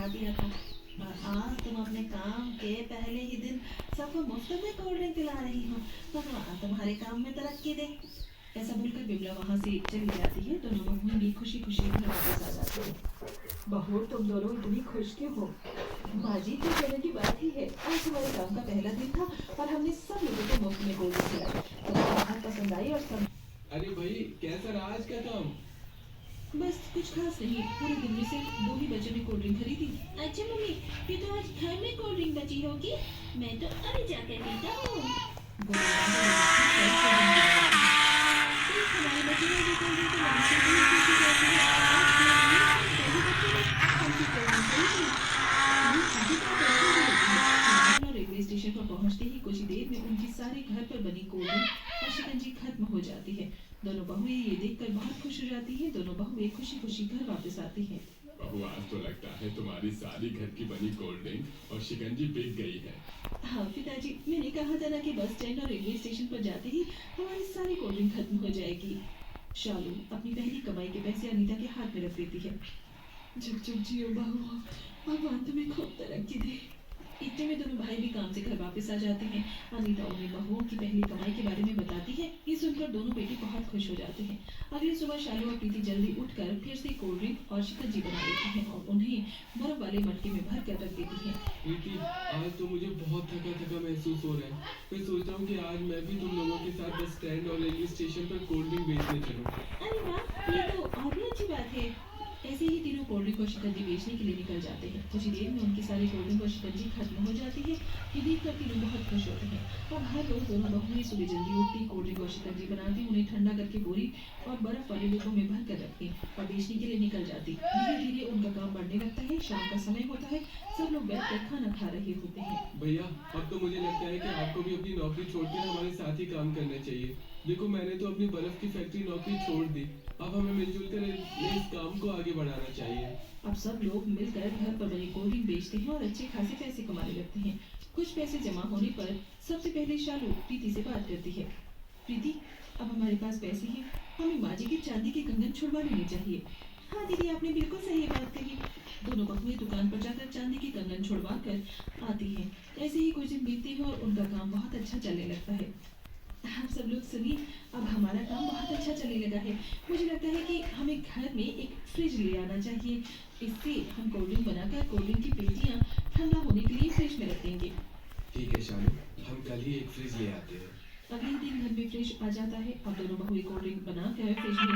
बढ़ा दिया था। और आज तुम अपने काम के पहले ही दिन सबको मुफ्त में कोल्ड ड्रिंक पिला रही हो। भगवान तुम्हारे काम में तरक्की दे। ऐसा बोलकर बिमला वहां से चली जाती है। दोनों बहुएं भी खुशी खुशी घर वापस आ जाती है। बहू, तुम दोनों इतनी खुश क्यों हो? बाजी तो कहने की बात ही है। आज हमारे काम का पहला दिन था और हमने सब लोगों को मुफ्त में कोल्ड ड्रिंक पिलाई। तुम्हें बहुत पसंद आई और सब। अरे भाई, कैसा रहा आज का काम? बस कुछ खास नहीं, पूरे दिन में सिर्फ 2 ही बच्चों ने कोल्ड ड्रिंक खरीदी। अच्छा मम्मी, फिर तो आज घर में कोल्ड ड्रिंक बची होगी। मैं तो अभी जाकर पीता हूँ। सिर्फ हमारे बच्चों ने जो कोल्ड ड्रिंक के नाम से भी खुशी करती है। आज के लिए सभी बच्चों ने हमसे कोल्ड ड्रिंक खरीदी। ये सभी तो करते ही रहती है। रेलवे स्टेशन पर पहुंचते ही कुछ ही देर में उनकी सारी घर पर बनी कोल्ड ड्रिंक और शिकंजी खत्म हो जाती है। दोनों बहुएं ये देखकर बहुत खुश हो जाती हैं। दोनों बहुएं खुशी खुशी घर वापस आती हैं। बहू, आज तो लगता है तुम्हारी सारी घर की बनी कोल्ड ड्रिंक और शिकंजी बिक गई है। हाँ पिताजी, मैंने कहा था ना कि बस स्टैंड और रेलवे स्टेशन पर जाते ही हमारी सारी कोल्ड ड्रिंक खत्म हो जाएगी। शालू अपनी पहली कमाई के पैसे अनीता के हाथ में रख देती है। झुक झुक जियो बहू, भगवान तुम्हें खूब तरक्की दे। इतने में दोनों भाई भी काम से घर वापस आ जाते हैं। अनीता उन्हें बहुओं की पहली कमाई के बारे में बताती है। ये सुनकर दोनों बेटे बहुत खुश हो जाते हैं। अगली सुबह शालू और प्रीति जल्दी उठकर फिर से कोल्ड ड्रिंक और शिकंजी बना लेती हैं और उन्हें बर्फ वाले मटके में भर कर रख देती हैं। प्रीति, आज तो मुझे बहुत थका थका महसूस हो रहा है। मैं सोच रहा हूँ कि आज मैं भी तुम लोगों के साथ बस स्टैंड और रेलवे स्टेशन पर कोल्ड ड्रिंक बेचने चलूँ। अरे वाह, ये तो और भी अच्छी बात है। ऐसे ही तीनों कोल्ड ड्रिंक और शिकंजी बेचने के लिए निकल जाते हैं। कुछ ही देर में उनकी सारी कोल्ड ड्रिंक और शिकंजी खत्म हो जाती है। ये देखकर तीनों बहुत खुश होते हैं। अब हर रोज दोनों बहुएं सुबह जल्दी उठती, कोल्ड ड्रिंक और शिकंजी बनाती, उन्हें ठंडा करके बोरी और बर्फ वाले डिब्बों में भर कर रखती और बेचने के लिए निकल जाती। धीरे धीरे उनका काम बढ़ने लगता है। शाम का समय होता है। सब लोग बैठकर खाना खा रहे होते हैं। भैया, अब तो मुझे लगता है कि आपको भी अपनी नौकरी छोड़कर हमारे साथ ही काम करना चाहिए। देखो, मैंने तो अपनी बर्फ की फैक्ट्री नौकरी छोड़ दी। अब हमें मिलजुल कर इस काम को आगे बढ़ाना चाहिए। अब सब लोग मिलकर घर पर बनी कोल्ड ड्रिंक बेचते हैं और अच्छे खासे पैसे कमाने लगते हैं। कुछ पैसे जमा होने पर सबसे पहले शालू प्रीति से बात करती है। प्रीति, अब हमारे पास पैसे हैं, हमें माँ जी के चांदी के कंगन छुड़वा लेने चाहिए। हाँ दीदी, आपने बिल्कुल सही बात कही। दोनों बहुएं दुकान पर जाकर चांदी के कंगन छुड़वा कर आती हैं। ऐसे ही कुछ दिन बीतते हैं और उनका काम बहुत अच्छा चलने लगता है। आप सब लोग सुनिए, अब हमारा काम बहुत अच्छा चलने लगा है। मुझे लगता है कि हमें घर में एक फ्रिज ले आना चाहिए। इससे हम कोल्ड ड्रिंक बनाकर कोल्ड ड्रिंक की पेटियां ठंडा होने के लिए फ्रिज में रख देंगे। ठीक है शालू, हम कल ही एक फ्रिज ले आते हैं। अगले दिन घर में फ्रिज आ जाता है। अब दोनों बहुएं कोल्ड ड्रिंक बनाकर फ्रिज में